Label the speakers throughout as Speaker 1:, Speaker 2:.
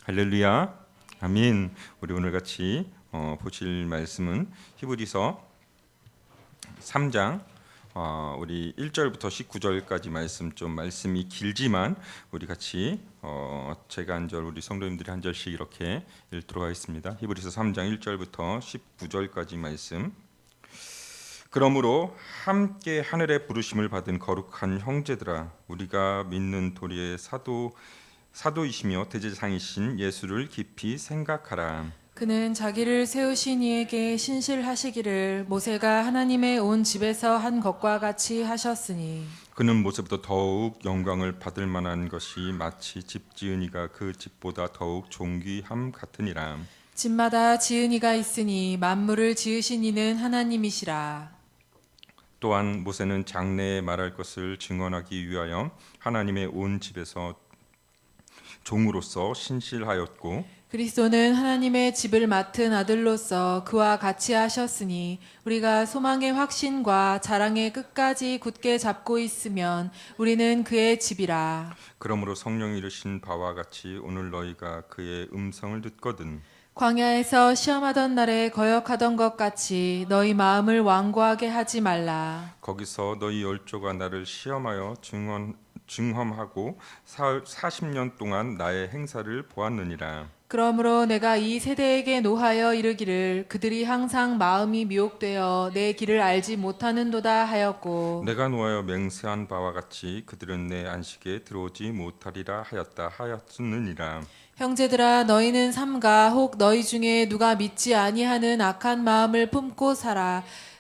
Speaker 1: 할렐루야, 아멘. 우리 오늘 같이 보실 말씀은 히브리서 3장 우리 1절부터 19절까지 말씀이 길지만 우리 같이 제가 한 절, 우리 성도님들이 한 절씩 이렇게 읽도록 하겠습니다. 히브리서 3장 1절부터 19절까지 말씀. 그러므로 함께 하늘의 부르심을 받은 거룩한 형제들아, 우리가 믿는 도리의 사도이시며 대제사장이신 예수를 깊이 생각하라.
Speaker 2: 그는 자기를 세우신 이에게 신실하시기를 모세가 하나님의 온 집에서 한 것과 같이 하셨으니,
Speaker 1: 그는 모세보다 더욱 영광을 받을 만한 것이 마치 집 지은 이가 그 집보다 더욱 존귀함 같으니라.
Speaker 2: 집마다 지은 이가 있으니 만물을 지으신 이는 하나님이시라.
Speaker 1: 또한 모세는 장래에 말할 것을 증언하기 위하여 하나님의 온 집에서 종으로서 신실하였고,
Speaker 2: 그리스도는 하나님의 집을 맡은 아들로서 그와 같이 하셨으니, 우리가 소망의 확신과 자랑의 끝까지 굳게 잡고 있으면 우리는 그의 집이라.
Speaker 1: 그러므로 성령이 이르신 바와 같이 오늘 너희가 그의 음성을 듣거든
Speaker 2: 광야에서 시험하던 날에 거역하던 것 같이 너희 마음을 완고하게 하지 말라.
Speaker 1: 거기서 너희 열조가 나를 시험하여 증험하고 40년 동안 나의 행사를 보았느니라.
Speaker 2: 그러므로 내가 이 세대에게 노하여 이르기를 그들이 항상 마음이 미혹되어 내 길을 알지 못하는도다 하였고,
Speaker 1: 내가 노하여 맹세한 바와 같이 그들은 내 안식에 들어오지 못하리라 하였느니라.
Speaker 2: 형제들아, 너희는 삼가 혹 너희 중에 누가 믿지 아니하는 악한 마음을 품고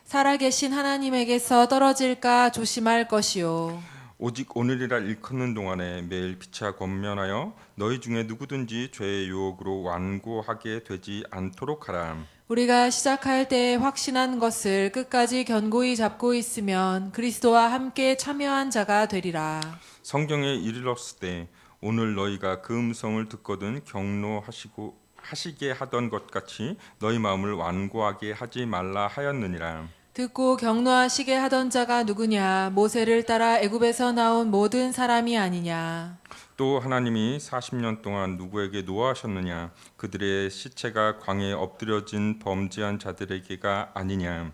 Speaker 2: 살아계신 하나님에게서 떨어질까 조심할 것이요.
Speaker 1: 오직 오늘이라 일컫는 동안에 매일 피차 권면하여 너희 중에 누구든지 죄의 유혹으로 완고하게 되지 않도록 하라.
Speaker 2: 우리가 시작할 때에 확신한 것을 끝까지 견고히 잡고 있으면 그리스도와 함께 참여한 자가 되리라.
Speaker 1: 성경에 이르렀을 때 오늘 너희가 그 음성을 듣거든 경노하시게 하던 것 같이 너희 마음을 완고하게 하지 말라 하였느니라.
Speaker 2: 듣고 경노하시게 하던 자가 누구냐? 모세를 따라 애굽에서 나온 모든 사람이 아니냐?
Speaker 1: 또 하나님이 40년 동안 누구에게 노하셨느냐? 그들의 시체가 광야에 엎드려진 범죄한 자들에게가 아니냐?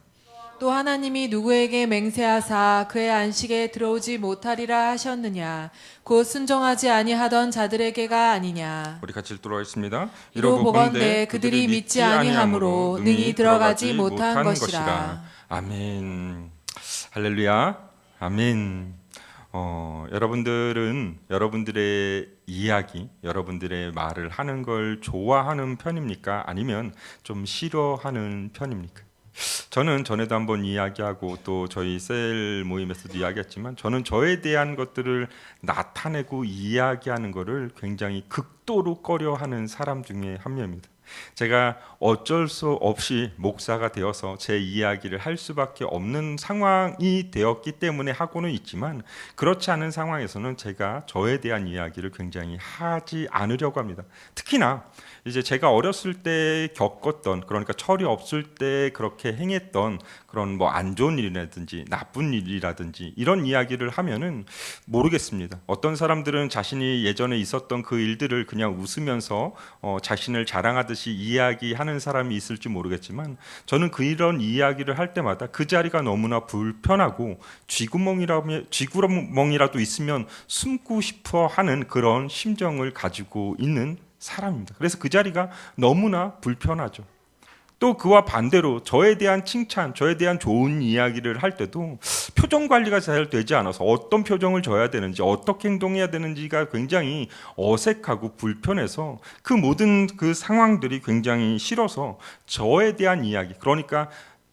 Speaker 2: 또 하나님이 누구에게 맹세하사 그의 안식에 들어오지 못하리라 하셨느냐? 곧 순종하지 아니하던 자들에게가 아니냐?
Speaker 1: 우리 같이 읽도록 하겠습니다.
Speaker 2: 이로 보건대 그들이 믿지 아니하므로 능히 들어가지 못한 것이라.
Speaker 1: 아멘. 할렐루야. 아멘. 여러분들은 여러분들의 이야기, 여러분들의 말을 하는 걸 좋아하는 편입니까? 아니면 좀 싫어하는 편입니까? 저는 전에도 한번 이야기하고 또 저희 셀 모임에서도 이야기했지만 저는 저에 대한 것들을 나타내고 이야기하는 것을 굉장히 극도로 꺼려하는 사람 중에 한 명입니다. 제가 어쩔 수 없이 목사가 되어서 제 이야기를 할 수밖에 없는 상황이 되었기 때문에 하고는 있지만, 그렇지 않은 상황에서는 제가 저에 대한 이야기를 굉장히 하지 않으려고 합니다. 특히나 이제 제가 어렸을 때 겪었던, 그러니까 철이 없을 때 그렇게 행했던 그런 뭐 안 좋은 일이라든지 나쁜 일이라든지 이런 이야기를 하면은 모르겠습니다. 어떤 사람들은 자신이 예전에 있었던 그 일들을 그냥 웃으면서 자신을 자랑하듯이 이야기하는 사람이 있을지 모르겠지만, 저는 이런 이야기를 할 때마다 그 자리가 너무나 불편하고 쥐구멍이라도 있으면 숨고 싶어 하는 그런 심정을 가지고 있는 사람입니다. 그래서 그 자리가 너무나 불편하죠. 또 그와 반대로 저에 대한 칭찬, 저에 대한 좋은 이야기를 할 때도 표정 관리가 잘 되지 않아서 어떤 표정을 져야 되는지, 어떻게 행동해야 되는지가 굉장히 어색하고 불편해서 그 모든 그 상황들이 굉장히 싫어서 저에 대한 이야기, 그러니까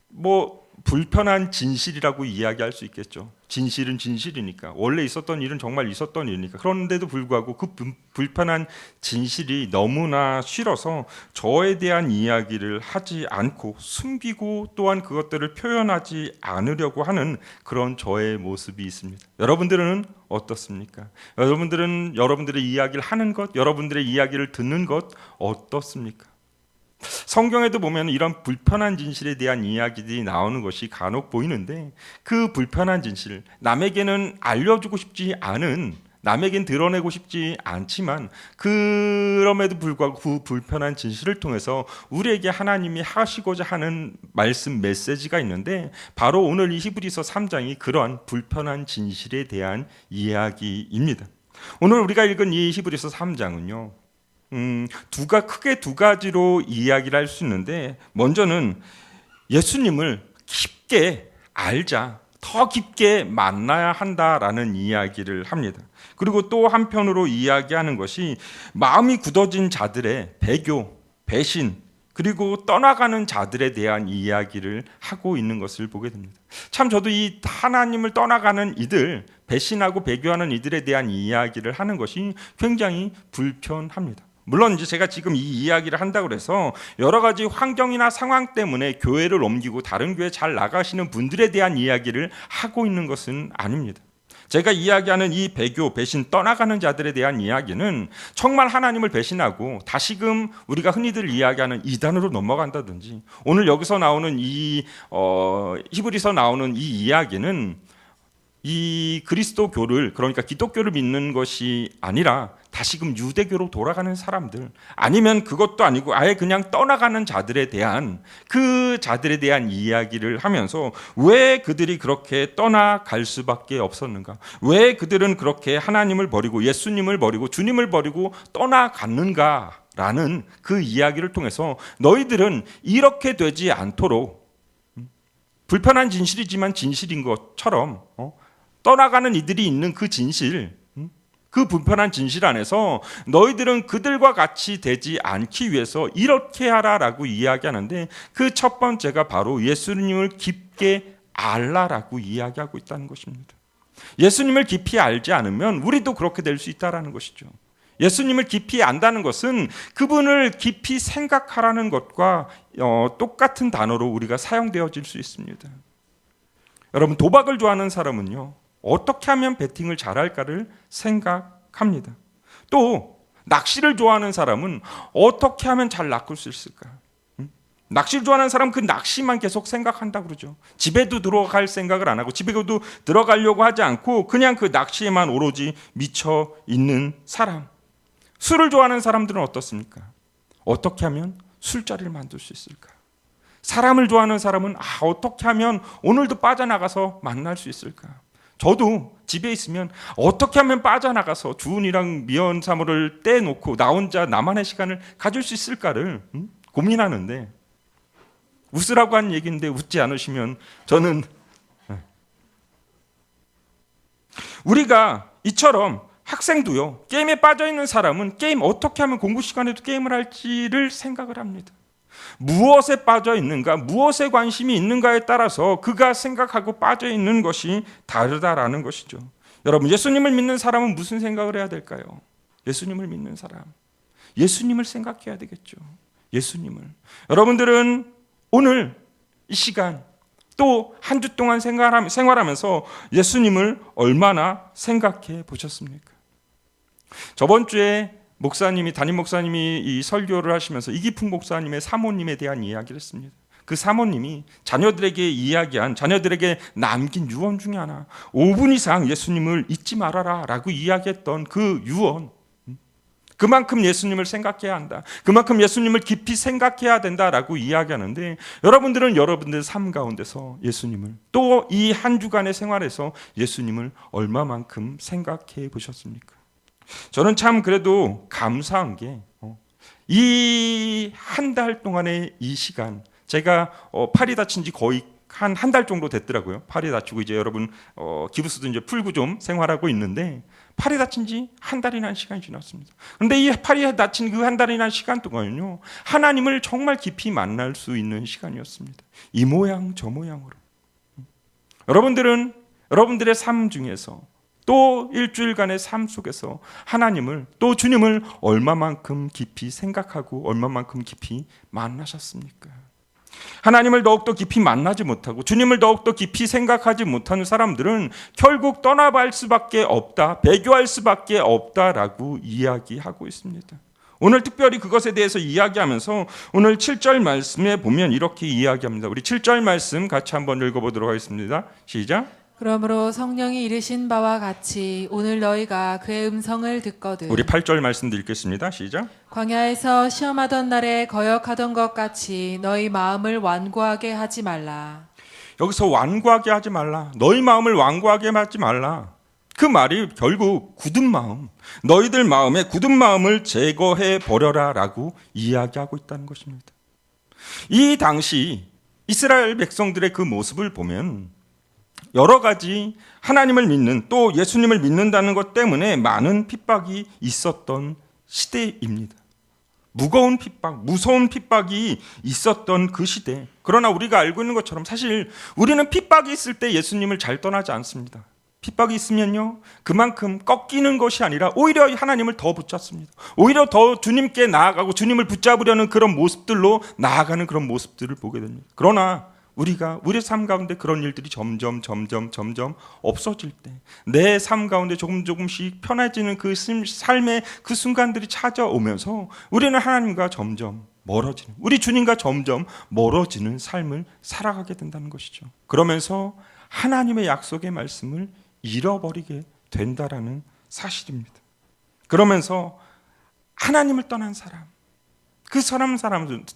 Speaker 1: 뭐 불편한 진실이라고 이야기할 수 있겠죠. 진실은 진실이니까, 원래 있었던 일은 정말 있었던 일이니까. 그런데도 불구하고 그 불편한 진실이 너무나 싫어서 저에 대한 이야기를 하지 않고 숨기고 또한 그것들을 표현하지 않으려고 하는 그런 저의 모습이 있습니다. 여러분들은 어떻습니까? 여러분들은 여러분들의 이야기를 하는 것, 여러분들의 이야기를 듣는 것 어떻습니까? 성경에도 보면 이런 불편한 진실에 대한 이야기들이 나오는 것이 간혹 보이는데, 그 불편한 진실, 남에게는 알려주고 싶지 않은 남에겐 드러내고 싶지 않지만 그럼에도 불구하고 그 불편한 진실을 통해서 우리에게 하나님이 하시고자 하는 말씀 메시지가 있는데 바로 오늘 이 히브리서 3장이 그러한 불편한 진실에 대한 이야기입니다. 오늘 우리가 읽은 이 히브리서 3장은요. 크게 두 가지로 이야기를 할 수 있는데 먼저는 예수님을 깊게 알자, 더 깊게 만나야 한다라는 이야기를 합니다. 그리고 또 한편으로 이야기하는 것이 마음이 굳어진 자들의 배교, 배신, 그리고 떠나가는 자들에 대한 이야기를 하고 있는 것을 보게 됩니다. 참 저도 이 하나님을 떠나가는 이들, 배신하고 배교하는 이들에 대한 이야기를 하는 것이 굉장히 불편합니다. 물론 이제 제가 지금 이 이야기를 한다고 해서 여러 가지 환경이나 상황 때문에 교회를 옮기고 다른 교회 잘 나가시는 분들에 대한 이야기를 하고 있는 것은 아닙니다. 제가 이야기하는 이 배교, 배신, 떠나가는 자들에 대한 이야기는 정말 하나님을 배신하고 다시금 우리가 흔히들 이야기하는 이단으로 넘어간다든지 오늘 여기서 나오는 이 히브리서 나오는 이 이야기는 이 그리스도교를 그러니까 기독교를 믿는 것이 아니라 다시금 유대교로 돌아가는 사람들 아니면 그것도 아니고 아예 그냥 떠나가는 자들에 대한 그 자들에 대한 이야기를 하면서 왜 그들이 그렇게 떠나갈 수밖에 없었는가, 왜 그들은 그렇게 하나님을 버리고 예수님을 버리고 주님을 버리고 떠나갔는가라는 그 이야기를 통해서 너희들은 이렇게 되지 않도록 불편한 진실이지만 진실인 것처럼 떠나가는 이들이 있는 그 진실, 그 불편한 진실 안에서 너희들은 그들과 같이 되지 않기 위해서 이렇게 하라라고 이야기하는데 그 첫 번째가 바로 예수님을 깊게 알라라고 이야기하고 있다는 것입니다. 예수님을 깊이 알지 않으면 우리도 그렇게 될 수 있다는 것이죠. 예수님을 깊이 안다는 것은 그분을 깊이 생각하라는 것과 똑같은 단어로 우리가 사용되어질 수 있습니다. 여러분, 도박을 좋아하는 사람은요, 어떻게 하면 베팅을 잘할까를 생각합니다. 또 낚시를 좋아하는 사람은 어떻게 하면 잘 낚을 수 있을까? 낚시를 좋아하는 사람은 그 낚시만 계속 생각한다 그러죠. 집에도 들어갈 생각을 안 하고 집에도 들어가려고 하지 않고 그냥 그 낚시에만 오로지 미쳐 있는 사람. 술을 좋아하는 사람들은 어떻습니까? 어떻게 하면 술자리를 만들 수 있을까? 사람을 좋아하는 사람은 어떻게 하면 오늘도 빠져나가서 만날 수 있을까? 저도 집에 있으면 어떻게 하면 빠져나가서 주은이랑 미연사물을 떼놓고 나 혼자 나만의 시간을 가질 수 있을까를 고민하는데, 웃으라고 한 얘기인데 웃지 않으시면 저는 우리가 이처럼 학생도요, 게임에 빠져있는 사람은 게임 어떻게 하면 공부 시간에도 게임을 할지를 생각을 합니다. 무엇에 빠져 있는가, 무엇에 관심이 있는가에 따라서 그가 생각하고 빠져 있는 것이 다르다라는 것이죠. 여러분, 예수님을 믿는 사람은 무슨 생각을 해야 될까요? 예수님을 믿는 사람, 예수님을 생각해야 되겠죠. 예수님을. 여러분들은 오늘 이 시간 또 한 주 동안 생활하면서 예수님을 얼마나 생각해 보셨습니까? 저번 주에 담임 목사님이 이 설교를 하시면서 이기풍 목사님의 사모님에 대한 이야기를 했습니다. 그 사모님이 자녀들에게 남긴 유언 중에 하나, 5분 이상 예수님을 잊지 말아라 라고 이야기했던 그 유언, 그만큼 예수님을 생각해야 한다, 그만큼 예수님을 깊이 생각해야 된다라고 이야기하는데, 여러분들은 여러분들 삶 가운데서 예수님을, 또 이 한 주간의 생활에서 예수님을 얼마만큼 생각해 보셨습니까? 저는 참 그래도 감사한 게 이 한 달 동안의 이 시간, 제가 팔이 다친 지 거의 한 달 정도 됐더라고요. 팔이 다치고 이제 여러분 기부스도 이제 풀고 좀 생활하고 있는데, 팔이 다친 지 한 달이라는 시간이 지났습니다. 그런데 이 팔이 다친 그 한 달이라는 시간 동안은요, 하나님을 정말 깊이 만날 수 있는 시간이었습니다. 이 모양 저 모양으로. 여러분들의 삶 중에서 또 일주일간의 삶 속에서 하나님을, 또 주님을 얼마만큼 깊이 생각하고 얼마만큼 깊이 만나셨습니까? 하나님을 더욱더 깊이 만나지 못하고 주님을 더욱더 깊이 생각하지 못하는 사람들은 결국 떠나갈 수밖에 없다, 배교할 수밖에 없다라고 이야기하고 있습니다. 오늘 특별히 그것에 대해서 이야기하면서 오늘 7절 말씀에 보면 이렇게 이야기합니다. 우리 7절 말씀 같이 한번 읽어보도록 하겠습니다. 시작.
Speaker 2: 그러므로 성령이 이르신 바와 같이 오늘 너희가 그의 음성을 듣거든
Speaker 1: 우리 8절 말씀 읽겠습니다. 시작.
Speaker 2: 광야에서 시험하던 날에 거역하던 것 같이 너희 마음을 완고하게 하지 말라.
Speaker 1: 여기서 완고하게 하지 말라. 너희 마음을 완고하게 하지 말라. 그 말이 결국 굳은 마음, 너희들 마음에 굳은 마음을 제거해 버려라 라고 이야기하고 있다는 것입니다. 이 당시 이스라엘 백성들의 그 모습을 보면 여러 가지 하나님을 믿는 또 예수님을 믿는다는 것 때문에 많은 핍박이 있었던 시대입니다. 무거운 핍박, 무서운 핍박이 있었던 그 시대. 그러나 우리가 알고 있는 것처럼 사실 우리는 핍박이 있을 때 예수님을 잘 떠나지 않습니다. 핍박이 있으면요, 그만큼 꺾이는 것이 아니라 오히려 하나님을 더 붙잡습니다. 오히려 더 주님께 나아가고 주님을 붙잡으려는 그런 모습들로 나아가는 그런 모습들을 보게 됩니다. 그러나 우리가 우리 삶 가운데 그런 일들이 점점 없어질 때, 내 삶 가운데 조금씩 편해지는 그 삶의 그 순간들이 찾아오면서 우리는 하나님과 점점 멀어지는, 우리 주님과 점점 멀어지는 삶을 살아가게 된다는 것이죠. 그러면서 하나님의 약속의 말씀을 잃어버리게 된다라는 사실입니다. 그러면서 하나님을 떠난 사람,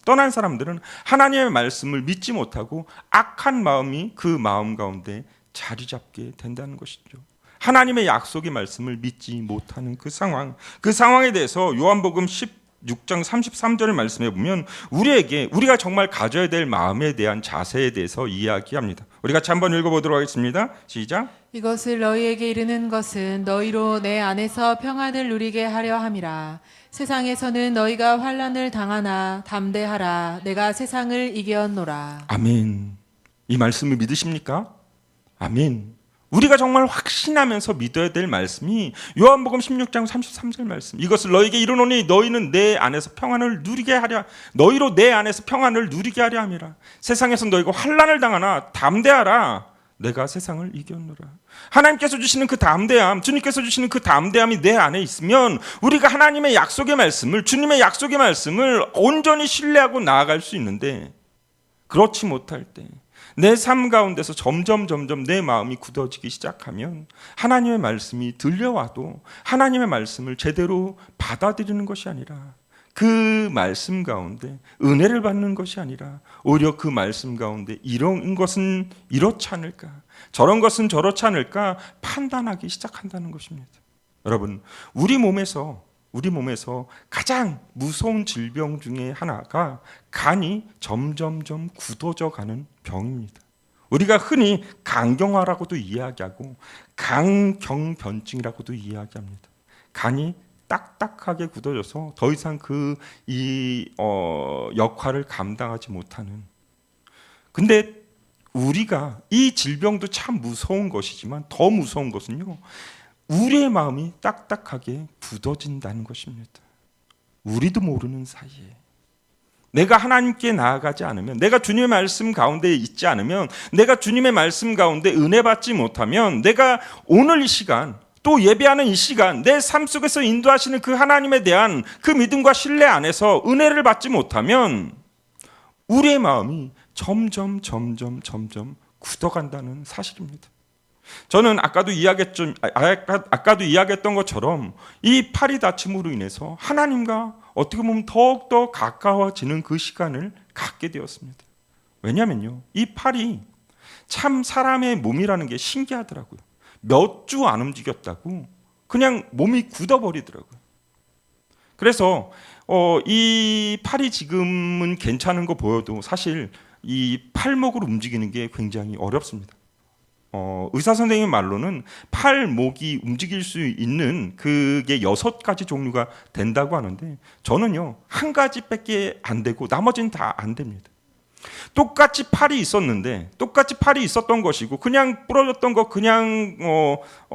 Speaker 1: 떠난 사람들은 하나님의 말씀을 믿지 못하고 악한 마음이 그 마음 가운데 자리 잡게 된다는 것이죠. 하나님의 약속의 말씀을 믿지 못하는 그 상황에 대해서 요한복음 16장 33절 말씀에 보면 우리가 정말 가져야 될 마음에 대한 자세에 대해서 이야기합니다. 우리 같이 한번 읽어보도록 하겠습니다. 시작.
Speaker 2: 이것을 너희에게 이르는 것은 너희로 내 안에서 평안을 누리게 하려 함이라. 세상에서는 너희가 환난을 당하나 담대하라. 내가 세상을 이겼노라.
Speaker 1: 아멘. 이 말씀을 믿으십니까? 아멘. 우리가 정말 확신하면서 믿어야 될 말씀이 요한복음 16장 33절 말씀. 이것을 너희에게 이르노니 너희는 내 안에서 평안을 누리게 하랴. 너희로 내 안에서 평안을 누리게 하려 함이라. 세상에서 너희가 환난을 당하나 담대하라. 내가 세상을 이겼노라. 하나님께서 주시는 그 담대함, 주님께서 주시는 그 담대함이 내 안에 있으면 우리가 하나님의 약속의 말씀을, 주님의 약속의 말씀을 온전히 신뢰하고 나아갈 수 있는데, 그렇지 못할 때 내 삶 가운데서 점점 내 마음이 굳어지기 시작하면 하나님의 말씀이 들려와도 하나님의 말씀을 제대로 받아들이는 것이 아니라, 그 말씀 가운데 은혜를 받는 것이 아니라 오히려 그 말씀 가운데 이런 것은 이렇지 않을까, 저런 것은 저렇지 않을까 판단하기 시작한다는 것입니다. 여러분, 우리 몸에서 가장 무서운 질병 중에 하나가 간이 점점 굳어져 가는 병입니다. 우리가 흔히 간경화라고도 이야기하고 간경변증이라고도 이야기합니다. 간이 딱딱하게 굳어져서 더 이상 역할을 감당하지 못하는. 근데 우리가 이 질병도 참 무서운 것이지만 더 무서운 것은요, 우리의 마음이 딱딱하게 굳어진다는 것입니다. 우리도 모르는 사이에 내가 하나님께 나아가지 않으면, 내가 주님의 말씀 가운데 있지 않으면, 내가 주님의 말씀 가운데 은혜 받지 못하면, 내가 오늘 이 시간 또 예배하는 이 시간 내 삶 속에서 인도하시는 그 하나님에 대한 그 믿음과 신뢰 안에서 은혜를 받지 못하면 우리의 마음이 점점 굳어간다는 사실입니다. 저는 아까도 이야기했던 것처럼 이 팔이 다침으로 인해서 하나님과 어떻게 보면 더욱더 가까워지는 그 시간을 갖게 되었습니다. 왜냐면요, 이 팔이 참 사람의 몸이라는 게 신기하더라고요. 몇 주 안 움직였다고 그냥 몸이 굳어버리더라고요. 그래서 이 팔이 지금은 괜찮은 거 보여도 사실 이 팔목을 움직이는 게 굉장히 어렵습니다. 의사 선생님 말로는 팔목이 움직일 수 있는 그게 6가지 종류가 된다고 하는데, 저는요 1가지밖에 안 되고 나머지는 다 안 됩니다. 똑같이 팔이 있었던 것이고 그냥 부러졌던 거 그냥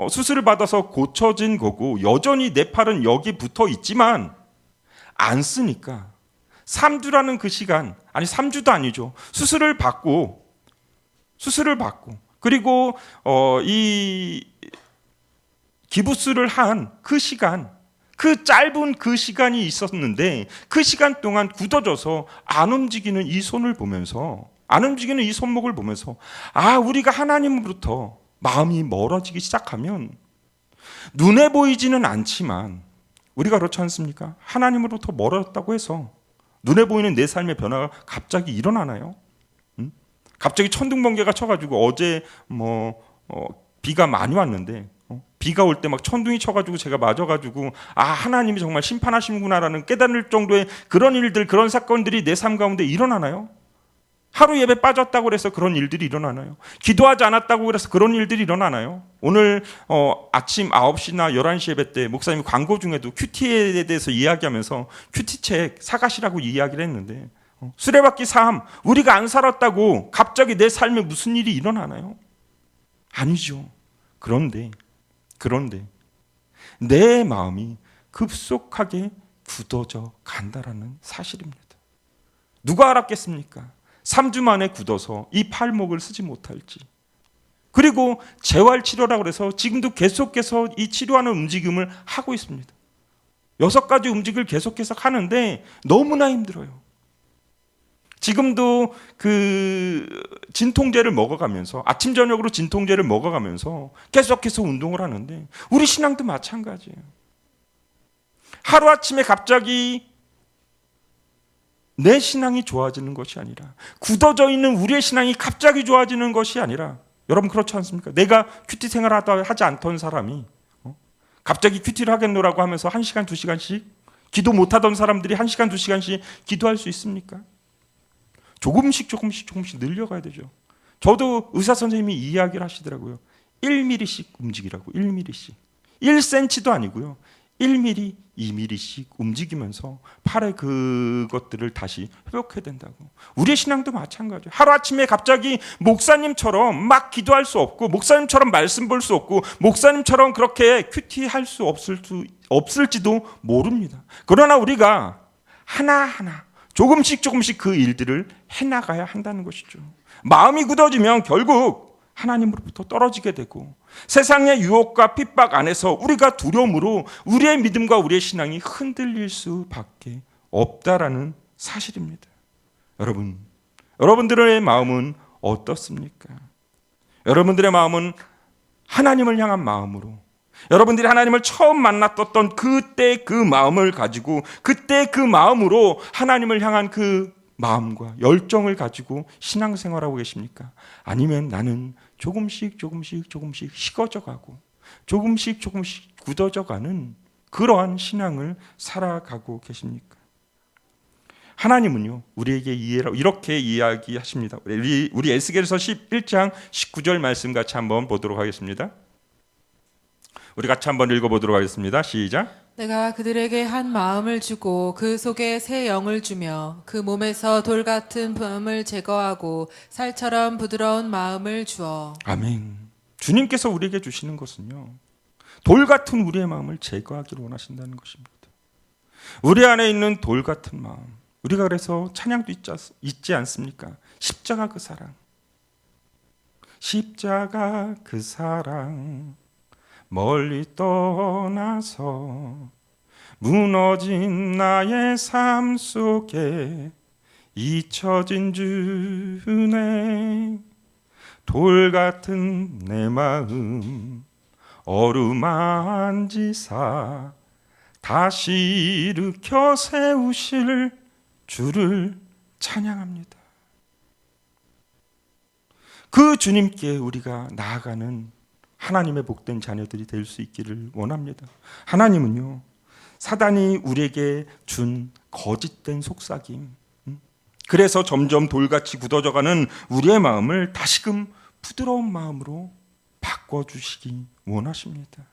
Speaker 1: 수술을 받아서 고쳐진 거고, 여전히 내 팔은 여기 붙어 있지만 안 쓰니까 3주라는 그 시간, 아니 3주도 아니죠, 수술을 받고 그리고 이 기부스를 한 그 시간, 그 짧은 그 시간이 있었는데 그 시간 동안 굳어져서 안 움직이는 이 손목을 보면서, 우리가 하나님으로부터 마음이 멀어지기 시작하면 눈에 보이지는 않지만 우리가 그렇지 않습니까? 하나님으로부터 멀어졌다고 해서 눈에 보이는 내 삶의 변화가 갑자기 일어나나요? 갑자기 천둥번개가 쳐가지고 어제 비가 많이 왔는데 비가 올 때 막 천둥이 쳐가지고 제가 맞아가지고 하나님이 정말 심판하시는구나라는 깨달을 정도의 그런 일들, 그런 사건들이 내 삶 가운데 일어나나요? 하루 예배 빠졌다고 그래서 그런 일들이 일어나나요? 기도하지 않았다고 그래서 그런 일들이 일어나나요? 오늘 아침 9시나 11시 예배 때 목사님이 광고 중에도 큐티에 대해서 이야기하면서 큐티책 사가시라고 이야기를 했는데 수레바퀴 삶, 우리가 안 살았다고 갑자기 내 삶에 무슨 일이 일어나나요? 아니죠. 그런데 내 마음이 급속하게 굳어져 간다라는 사실입니다. 누가 알았겠습니까? 3주 만에 굳어서 이 팔목을 쓰지 못할지. 그리고 재활치료라고 해서 지금도 계속해서 이 치료하는 움직임을 하고 있습니다. 6가지 움직임을 계속해서 하는데 너무나 힘들어요. 지금도 그 진통제를 먹어가면서 아침 저녁으로 진통제를 먹어가면서 계속해서 운동을 하는데 우리 신앙도 마찬가지예요. 하루아침에 갑자기 내 신앙이 좋아지는 것이 아니라 굳어져 있는 우리의 신앙이 갑자기 좋아지는 것이 아니라 여러분 그렇지 않습니까? 내가 큐티 생활을 하지 않던 사람이 갑자기 큐티를 하겠노라고 하면서 1시간, 2시간씩 기도 못하던 사람들이 1시간, 2시간씩 기도할 수 있습니까? 조금씩 늘려가야 되죠. 저도 의사 선생님이 이야기를 하시더라고요. 1mm씩 움직이라고. 1mm씩. 1cm도 아니고요. 1mm, 2mm씩 움직이면서 팔의 그것들을 다시 회복해야 된다고. 우리의 신앙도 마찬가지예요. 하루아침에 갑자기 목사님처럼 막 기도할 수 없고 목사님처럼 말씀 볼 수 없고 목사님처럼 그렇게 큐티할 수 없을지도 모릅니다. 그러나 우리가 하나하나 조금씩 그 일들을 해나가야 한다는 것이죠. 마음이 굳어지면 결국 하나님으로부터 떨어지게 되고 세상의 유혹과 핍박 안에서 우리가 두려움으로 우리의 믿음과 우리의 신앙이 흔들릴 수밖에 없다라는 사실입니다. 여러분들의 마음은 어떻습니까? 여러분들의 마음은 하나님을 향한 마음으로 여러분들이 하나님을 처음 만났던 그때 그 마음을 가지고 그때 그 마음으로 하나님을 향한 그 마음과 열정을 가지고 신앙생활하고 계십니까? 아니면 나는 조금씩 식어져가고 조금씩 굳어져가는 그러한 신앙을 살아가고 계십니까? 하나님은요 우리에게 이렇게 이야기하십니다. 우리 에스겔서 11장 19절 말씀 같이 한번 보도록 하겠습니다. 우리 같이 한번 읽어보도록 하겠습니다. 시작.
Speaker 2: 내가 그들에게 한 마음을 주고 그 속에 새 영을 주며 그 몸에서 돌 같은 마음을 제거하고 살처럼 부드러운 마음을 주어.
Speaker 1: 아멘. 주님께서 우리에게 주시는 것은요 돌 같은 우리의 마음을 제거하기를 원하신다는 것입니다. 우리 안에 있는 돌 같은 마음, 우리가 그래서 찬양도 있지 않습니까? 십자가 그 사랑, 십자가 그 사랑 멀리 떠나서 무너진 나의 삶 속에 잊혀진 주네 돌 같은 내 마음 어루만지사 다시 일으켜 세우실 주를 찬양합니다. 그 주님께 우리가 나아가는 하나님의 복된 자녀들이 될 수 있기를 원합니다. 하나님은요 사단이 우리에게 준 거짓된 속삭임, 그래서 점점 돌같이 굳어져가는 우리의 마음을 다시금 부드러운 마음으로 바꿔주시기 원하십니다.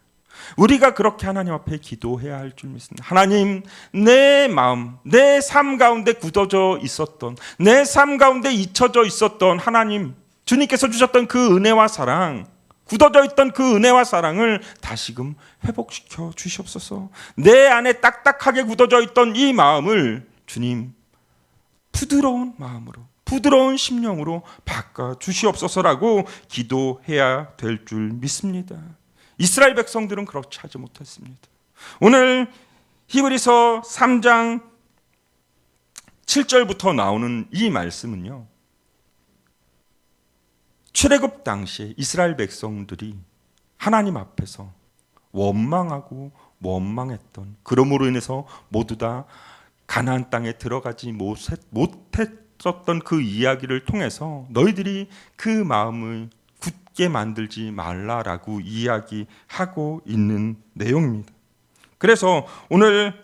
Speaker 1: 우리가 그렇게 하나님 앞에 기도해야 할 줄 믿습니다. 하나님, 내 마음, 내 삶 가운데 굳어져 있었던, 내 삶 가운데 잊혀져 있었던 하나님, 주님께서 주셨던 그 은혜와 사랑, 굳어져 있던 그 은혜와 사랑을 다시금 회복시켜 주시옵소서. 내 안에 딱딱하게 굳어져 있던 이 마음을 주님 부드러운 마음으로, 부드러운 심령으로 바꿔 주시옵소서라고 기도해야 될 줄 믿습니다. 이스라엘 백성들은 그렇지 하지 못했습니다. 오늘 히브리서 3장 7절부터 나오는 이 말씀은요 출애굽 당시에 이스라엘 백성들이 하나님 앞에서 원망하고 원망했던, 그러므로 인해서 모두 다 가나안 땅에 들어가지 못했었던 그 이야기를 통해서 너희들이 그 마음을 굳게 만들지 말라라고 이야기하고 있는 내용입니다. 그래서 오늘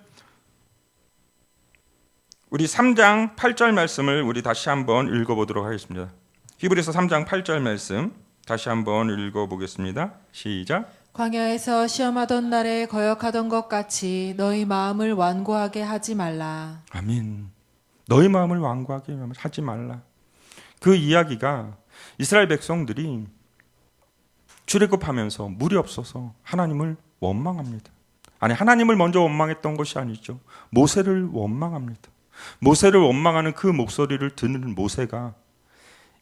Speaker 1: 우리 3장 8절 말씀을 우리 다시 한번 읽어보도록 하겠습니다. 히브리서 3장 8절 말씀 다시 한번 읽어보겠습니다. 시작.
Speaker 2: 광야에서 시험하던 날에 거역하던 것 같이 너희 마음을 완고하게 하지 말라.
Speaker 1: 아멘. 너희 마음을 완고하게 하지 말라. 그 이야기가 이스라엘 백성들이 출애굽하면서 물이 없어서 하나님을 원망합니다. 아니, 하나님을 먼저 원망했던 것이 아니죠. 모세를 원망합니다. 모세를 원망하는 그 목소리를 듣는 모세가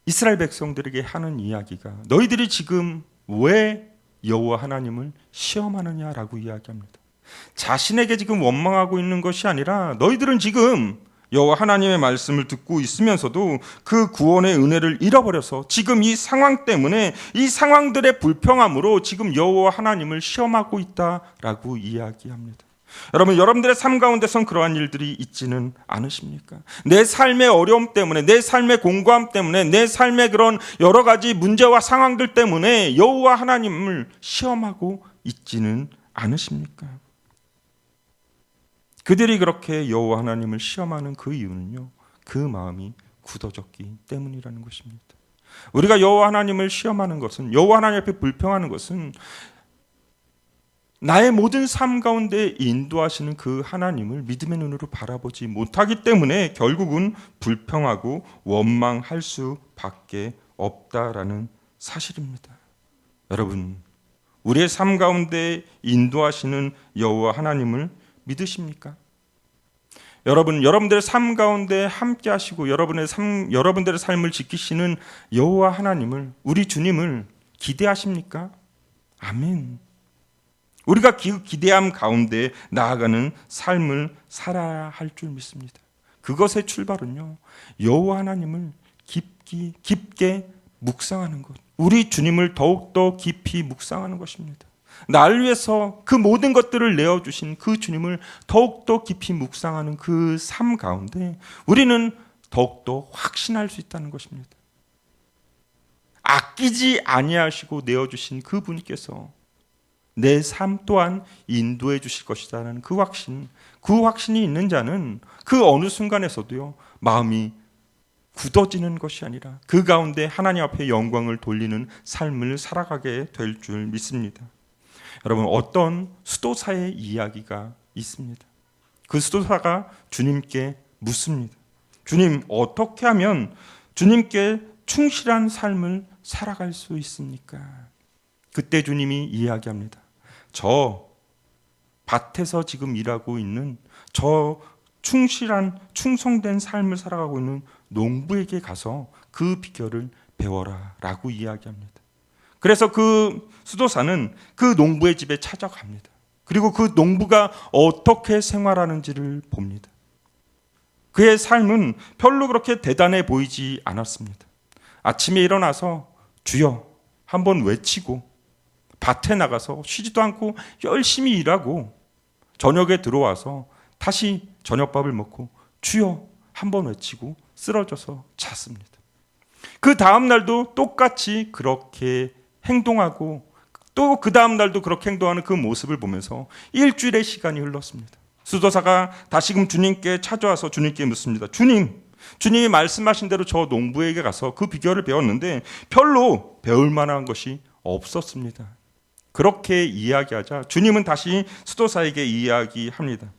Speaker 1: 이스라엘 백성들에게 하는 이야기가 너희들이 지금 왜 여호와 하나님을 시험하느냐라고 이야기합니다. 자신에게 지금 원망하고 있는 것이 아니라 너희들은 지금 여호와 하나님의 말씀을 듣고 있으면서도 그 구원의 은혜를 잃어버려서 지금 이 상황 때문에 이 상황들의 불평함으로 지금 여호와 하나님을 시험하고 있다라고 이야기합니다. 여러분, 여러분들의 삶 가운데선 그러한 일들이 있지는 않으십니까? 내 삶의 어려움 때문에, 내 삶의 공고함 때문에, 내 삶의 그런 여러 가지 문제와 상황들 때문에 여호와 하나님을 시험하고 있지는 않으십니까? 그들이 그렇게 여호와 하나님을 시험하는 그 이유는요, 그 마음이 굳어졌기 때문이라는 것입니다. 우리가 여호와 하나님을 시험하는 것은, 여호와 하나님 앞에 불평하는 것은 나의 모든 삶 가운데 인도하시는 그 하나님을 믿음의 눈으로 바라보지 못하기 때문에 결국은 불평하고 원망할 수밖에 없다라는 사실입니다. 여러분, 우리의 삶 가운데 인도하시는 여호와 하나님을 믿으십니까? 여러분, 여러분들의 삶 가운데 함께 하시고 여러분들의 삶을 지키시는 여호와 하나님을, 우리 주님을 기대하십니까? 아멘. 우리가 기대함 가운데 나아가는 삶을 살아야 할 줄 믿습니다. 그것의 출발은요, 여호와 하나님을 깊게 묵상하는 것, 우리 주님을 더욱더 깊이 묵상하는 것입니다. 나를 위해서 그 모든 것들을 내어주신 그 주님을 더욱더 깊이 묵상하는 그 삶 가운데 우리는 더욱더 확신할 수 있다는 것입니다. 아끼지 아니하시고 내어주신 그 분께서 내 삶 또한 인도해 주실 것이라는 그 확신이 있는 자는 그 어느 순간에서도요, 마음이 굳어지는 것이 아니라 그 가운데 하나님 앞에 영광을 돌리는 삶을 살아가게 될 줄 믿습니다. 여러분, 어떤 수도사의 이야기가 있습니다. 그 수도사가 주님께 묻습니다. 주님, 어떻게 하면 주님께 충실한 삶을 살아갈 수 있습니까? 그때 주님이 이야기합니다. 저 밭에서 지금 일하고 있는 저 충성된 삶을 살아가고 있는 농부에게 가서 그 비결을 배워라 라고 이야기합니다. 그래서 그 수도사는 그 농부의 집에 찾아갑니다. 그리고 그 농부가 어떻게 생활하는지를 봅니다. 그의 삶은 별로 그렇게 대단해 보이지 않았습니다. 아침에 일어나서 주여 한번 외치고 밭에 나가서 쉬지도 않고 열심히 일하고 저녁에 들어와서 다시 저녁밥을 먹고 주여 한번 외치고 쓰러져서 잤습니다. 그 다음 날도 똑같이 그렇게 행동하고 또 그 다음 날도 그렇게 행동하는 그 모습을 보면서 일주일의 시간이 흘렀습니다. 수도사가 다시금 주님께 찾아와서 주님께 묻습니다. 주님이 말씀하신 대로 저 농부에게 가서 그 비결을 배웠는데 별로 배울 만한 것이 없었습니다. 그렇게 이야기하자 주님은 다시 수도사에게 이야기합니다.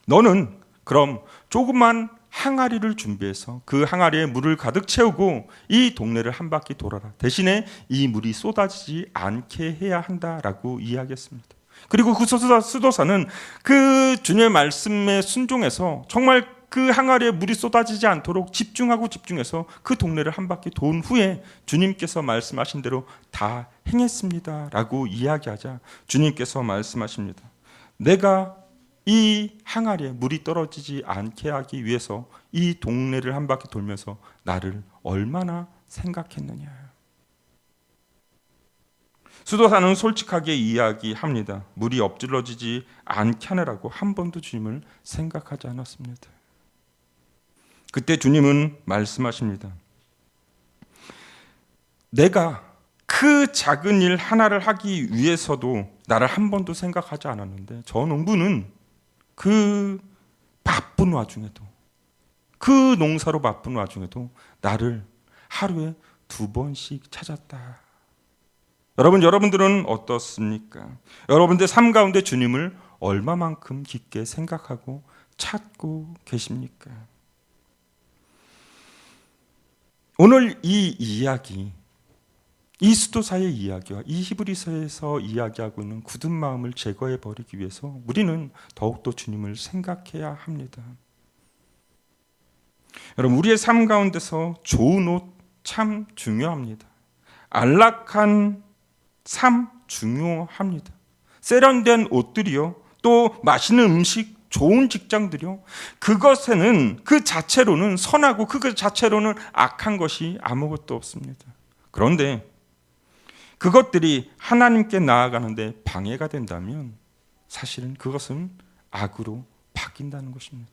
Speaker 1: 너는 그럼 조그만 항아리를 준비해서 그 수도사에 물을 가득 채우고 이 동네를 한 바퀴 돌아라. 대신에 이 물이 쏟아지지 않게 해야 한다라고 이야기했습니다. 그리고 그 수도사는 그 주님의 말씀에 순종해서 정말 그 항아리에 물이 쏟아지지 않도록 집중해서 그 동네를 한 바퀴 돈 후에 주님께서 말씀하신 대로 다 행했습니다 라고 이야기하자 주님께서 말씀하십니다. 내가 이 항아리에 물이 떨어지지 않게 하기 위해서 이 동네를 한 바퀴 돌면서 나를 얼마나 생각했느냐. 수도사는 솔직하게 이야기합니다. 물이 엎질러지지 않게 하느라고 한 번도 주님을 생각하지 않았습니다. 그때 주님은 말씀하십니다. 내가 그 작은 일 하나를 하기 위해서도 나를 한 번도 생각하지 않았는데 저 농부는 그 바쁜 와중에도, 그 농사로 바쁜 와중에도 나를 하루에 2번씩 찾았다. 여러분들은 어떻습니까? 여러분들 삶 가운데 주님을 얼마만큼 깊게 생각하고 찾고 계십니까? 오늘 이 이야기, 이 수도사의 이야기와 이 히브리서에서 이야기하고 있는 굳은 마음을 제거해 버리기 위해서 우리는 더욱더 주님을 생각해야 합니다. 여러분, 우리의 삶 가운데서 좋은 옷 참 중요합니다. 안락한 삶 중요합니다. 세련된 옷들이요, 또 맛있는 음식, 좋은 직장들이요, 그것에는 그 자체로는 선하고 그 자체로는 악한 것이 아무것도 없습니다. 그런데 그것들이 하나님께 나아가는데 방해가 된다면 사실은 그것은 악으로 바뀐다는 것입니다.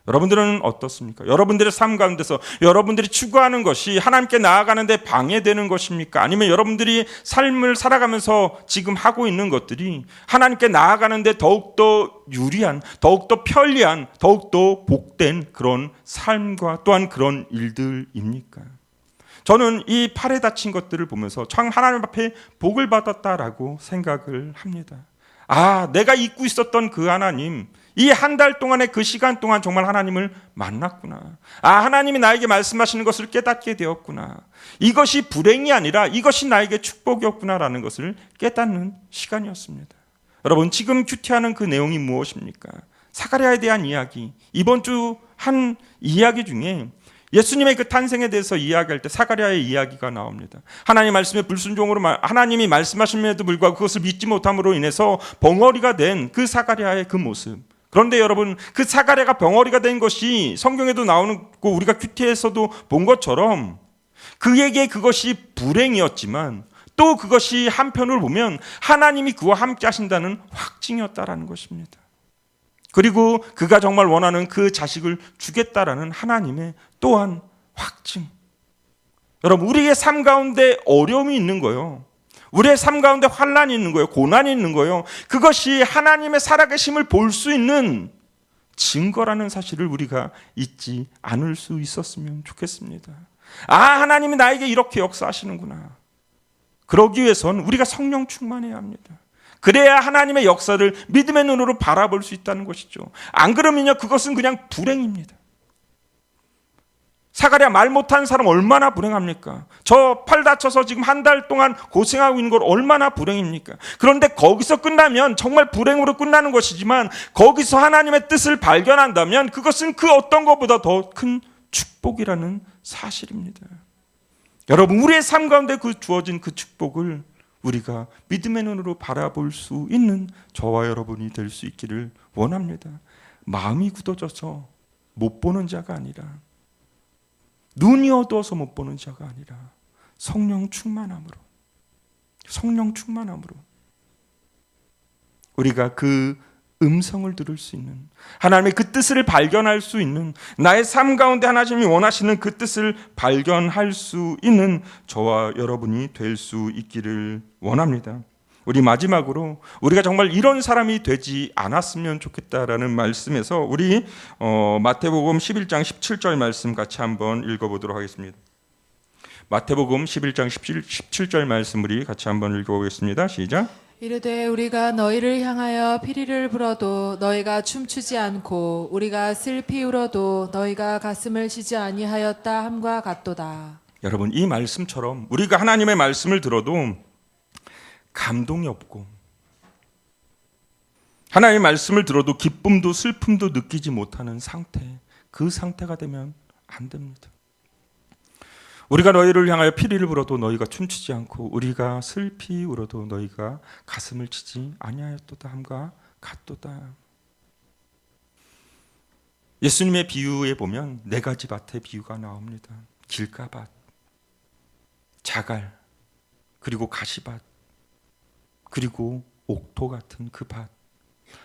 Speaker 1: 여러분들은 어떻습니까? 여러분들의 삶 가운데서 여러분들이 추구하는 것이 하나님께 나아가는데 방해되는 것입니까? 아니면 여러분들이 삶을 살아가면서 지금 하고 있는 것들이 하나님께 나아가는데 더욱더 유리한, 더욱더 편리한, 더욱더 복된 그런 삶과 또한 그런 일들입니까? 저는 이 팔에 다친 것들을 보면서 참 하나님 앞에 복을 받았다라고 생각을 합니다. 아, 내가 잊고 있었던 그 하나님, 이 한 달 동안의 그 시간 동안 정말 하나님을 만났구나. 아, 하나님이 나에게 말씀하시는 것을 깨닫게 되었구나. 이것이 불행이 아니라 이것이 나에게 축복이었구나라는 것을 깨닫는 시간이었습니다. 여러분, 지금 큐티하는 그 내용이 무엇입니까? 사가랴에 대한 이야기. 이번 주 한 이야기 중에 예수님의 그 탄생에 대해서 이야기할 때 사가랴의 이야기가 나옵니다. 하나님 말씀에 불순종으로 하나님이 말씀하심에도 불구하고 그것을 믿지 못함으로 인해서 벙어리가 된 그 사가랴의 그 모습. 그런데 여러분, 그 사가랴가 벙어리가 된 것이 성경에도 나오고 우리가 큐티에서도 본 것처럼 그에게 그것이 불행이었지만 또 그것이 한편으로 보면 하나님이 그와 함께 하신다는 확증이었다라는 것입니다. 그리고 그가 정말 원하는 그 자식을 주겠다라는 하나님의 또한 확증. 여러분, 우리의 삶 가운데 어려움이 있는 거예요. 우리의 삶 가운데 환난이 있는 거예요. 고난이 있는 거예요. 그것이 하나님의 살아계심을 볼 수 있는 증거라는 사실을 우리가 잊지 않을 수 있었으면 좋겠습니다. 아, 하나님이 나에게 이렇게 역사하시는구나. 그러기 위해서는 우리가 성령 충만해야 합니다. 그래야 하나님의 역사를 믿음의 눈으로 바라볼 수 있다는 것이죠. 안 그러면요, 그것은 그냥 불행입니다. 사가랴 말 못하는 사람 얼마나 불행합니까? 저 팔 다쳐서 지금 한 달 동안 고생하고 있는 걸 얼마나 불행입니까? 그런데 거기서 끝나면 정말 불행으로 끝나는 것이지만 거기서 하나님의 뜻을 발견한다면 그것은 그 어떤 것보다 더 큰 축복이라는 사실입니다. 여러분, 우리의 삶 가운데 그 주어진 그 축복을 우리가 믿음의 눈으로 바라볼 수 있는 저와 여러분이 될 수 있기를 원합니다. 마음이 굳어져서 못 보는 자가 아니라, 눈이 어두워서 못 보는 자가 아니라 성령 충만함으로 우리가 그 음성을 들을 수 있는, 하나님의 그 뜻을 발견할 수 있는, 나의 삶 가운데 하나님이 원하시는 그 뜻을 발견할 수 있는 저와 여러분이 될 수 있기를 원합니다. 우리 마지막으로 우리가 정말 이런 사람이 되지 않았으면 좋겠다라는 말씀에서 우리 마태복음 11장 17절 말씀 같이 한번 읽어보도록 하겠습니다. 마태복음 11장 17절 말씀 우리 같이 한번 읽어보겠습니다. 시작.
Speaker 2: 이르되 우리가 너희를 향하여 피리를 불어도 너희가 춤추지 않고 우리가 슬피 울어도 너희가 가슴을 치지 아니하였다 함과 같도다.
Speaker 1: 여러분, 이 말씀처럼 우리가 하나님의 말씀을 들어도 감동이 없고 하나님의 말씀을 들어도 기쁨도 슬픔도 느끼지 못하는 상태, 그 상태가 되면 안 됩니다. 우리가 너희를 향하여 피리를 불어도 너희가 춤추지 않고 우리가 슬피 울어도 너희가 가슴을 치지 아니하였도다 함과 같도다. 예수님의 비유에 보면 4가지 밭의 비유가 나옵니다. 길가밭, 자갈, 그리고 가시밭. 그리고 옥토 같은 그 밭.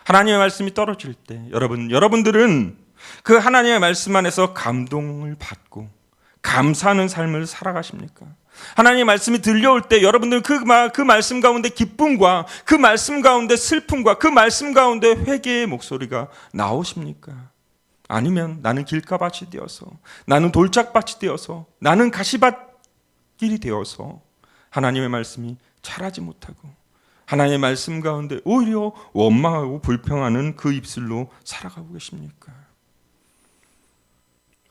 Speaker 1: 하나님의 말씀이 떨어질 때 여러분들은 그 하나님의 말씀 안에서 감동을 받고 감사하는 삶을 살아가십니까? 하나님의 말씀이 들려올 때 여러분들은 그 말씀 가운데 기쁨과 그 말씀 가운데 슬픔과 그 말씀 가운데 회개의 목소리가 나오십니까? 아니면 나는 길가밭이 되어서, 나는 돌짝밭이 되어서, 나는 가시밭길이 되어서 하나님의 말씀이 자라지 못하고 하나님의 말씀 가운데 오히려 원망하고 불평하는 그 입술로 살아가고 계십니까?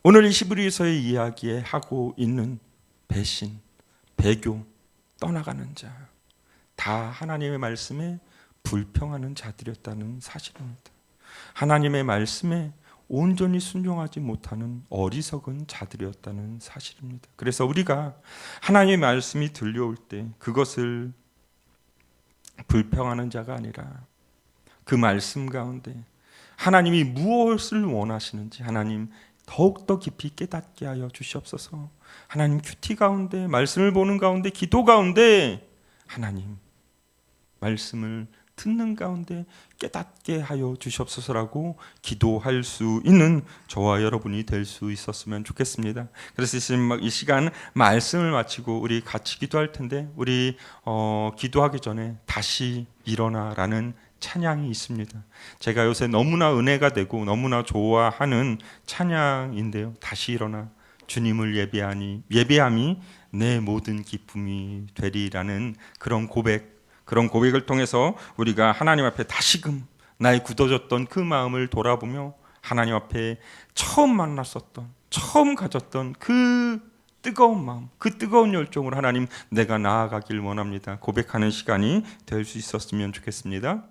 Speaker 1: 오늘 이 히브리서의 이야기에 하고 있는 배신, 배교, 떠나가는 자, 다 하나님의 말씀에 불평하는 자들이었다는 사실입니다. 하나님의 말씀에 온전히 순종하지 못하는 어리석은 자들이었다는 사실입니다. 그래서 우리가 하나님의 말씀이 들려올 때 그것을 불평하는 자가 아니라 그 말씀 가운데 하나님이 무엇을 원하시는지 하나님 더욱더 깊이 깨닫게 하여 주시옵소서. 하나님 큐티 가운데, 말씀을 보는 가운데, 기도 가운데 하나님 말씀을 듣는 가운데 깨닫게 하여 주시옵소서라고 기도할 수 있는 저와 여러분이 될 수 있었으면 좋겠습니다. 그래서 이 시간 말씀을 마치고 우리 같이 기도할 텐데 우리 기도하기 전에 다시 일어나라는 찬양이 있습니다. 제가 요새 너무나 은혜가 되고 너무나 좋아하는 찬양인데요. 다시 일어나 주님을 예배함이 내 모든 기쁨이 되리라는 그런 고백을 통해서 우리가 하나님 앞에 다시금 나의 굳어졌던 그 마음을 돌아보며 하나님 앞에 처음 만났었던, 처음 가졌던 그 뜨거운 마음, 그 뜨거운 열정으로 하나님 내가 나아가길 원합니다. 고백하는 시간이 될 수 있었으면 좋겠습니다.